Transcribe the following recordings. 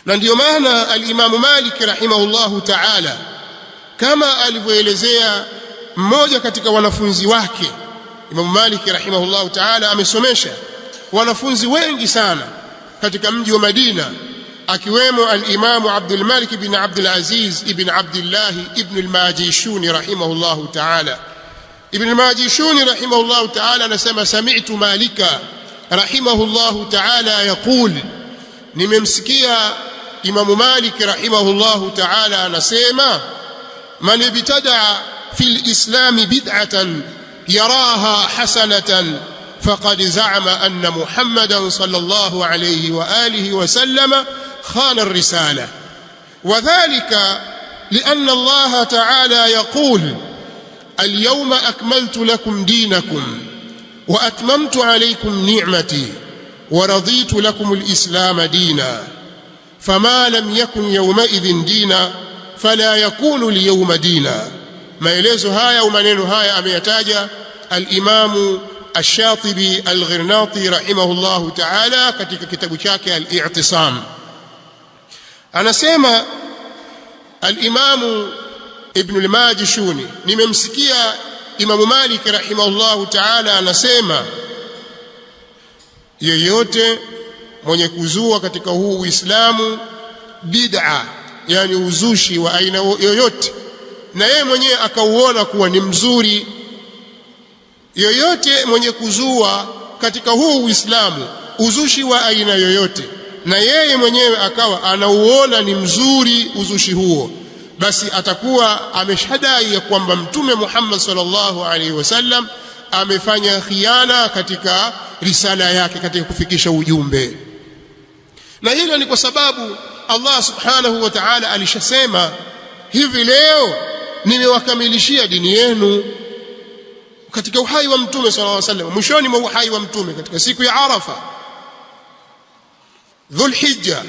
Na ndiyo maana al-Imam Malik rahimahullahu ta'ala, kama alivyoelezea mmoja katika wanafunzi wake, Imam Malik rahimahullahu ta'ala amesomesha wanafunzi wengi sana katika mji wa Madina, akiwemo al-Imam Abdul Malik ibn Abdul Aziz ibn Abdullah ibn al-Majishuni rahimahullahu ta'ala. Ibn al-Majishuni rahimahullahu ta'ala anasema, sami'tu Malika rahimahullahu ta'ala yaqul, nimemsikia Imam Malik rahimahullahu ta'ala anasema, man ibtada fil islam bid'atan yaraha hasanatan faqad za'ama anna Muhammadan sallallahu alayhi wa alihi wa sallama khana ar-risala, wa dhalika lianna Allah ta'ala yaqul al-yawma akmaltu lakum dinakum wa atmamtu alaykum ni'mati wa raditu lakum al-islam dina fama lam yakun yawma'idhin dina fala yakunu al-yawma dina. Maelezo haya au maneno haya ameyataja al-Imam Ash-Shatibi Al-Ghirnati rahimahullahu ta'ala katika kitabu chake Al-I'tisam. Anasema al-Imam Ibn al-Majishuni, nimemsikia Imam Malik rahimahullahu ta'ala anasema, yeyote mwenye kuzua katika huu Uislamu bid'a, yani uzushi wa aina yoyote, na yeye mwenyewe akauona kuwa ni mzuri, yoyote mwenye kuzua katika huu Uislamu uzushi wa aina yoyote, na yeye mwenyewe akawa anauona ni mzuri uzushi huo, basi atakuwa ameshadai ya kwamba Mtume Muhammad sallallahu alaihi wasallam amefanya khiana katika risala yake, katika kufikisha ujumbe. Na hilo ni kwa sababu Allah subhanahu wa ta'ala alishasema, hivi leo nimewakamilishia dini yenu. Katika uhai wa Mtume sallallahu alaihi wasallam, mwishoni mwa uhai wa Mtume, katika siku ya Arafa, Dhulhijja,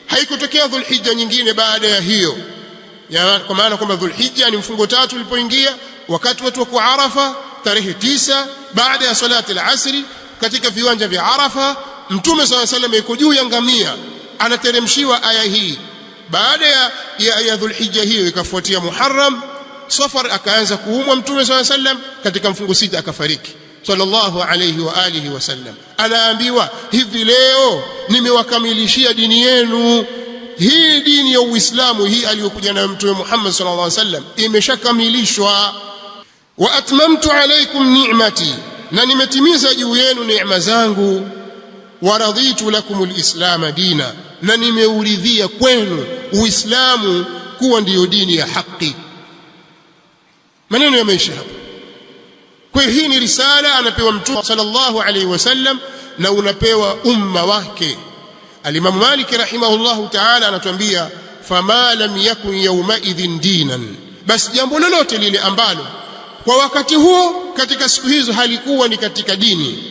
haikutokea Dhulhijja nyingine baada ya hiyo, kwa maana kwamba Dhulhijja ni mfungo tatu ulipoingia, wakati watu wa Arafa tarehe 9 baada ya salati al-asri, katika viwanja vya Arafa, Mtume sallallahu alaihi wasallam yuko juu ya ngamia anateremshiwa aya hii. Baada ya Dhulhijja hiyo ikafuatia Muharram, Safar, akaanza kuumwa Mtume sallallahu alaihi wasallam, katika mfungo 6 akafariki sallallahu alayhi wa alihi wasallam. Anaambiwa, hivi leo nimewakamilishia dini yenu. Hii dini ya Uislamu hii aliyokuja nayo Mtume Muhammad sallallahu alaihi wasallam imeshakamilishwa. Wa atmamtu alaykum ni'mati, na nimetimiza juu yenu neema zangu. Wa raditu lakumul islam dina, na nimeuridhia kwenu Uislamu kuwa ndiyo dini ya haki. Maneno yameisha hapo. Kwa hiyo hii ni risala anapewa Mtume sallallahu alaihi wasallam, na unapewa umma wake. Al-Imam Malik rahimahullahu ta'ala anatuambia, fama lam yakun yawma idhin dinan, basi jambo lolote lile ambalo kwa wakati huo katika siku hizo halikuwa ni katika dini,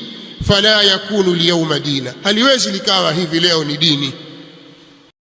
fala yakunu al-yawma dina, haliwezi likawa hivi leo ni dini.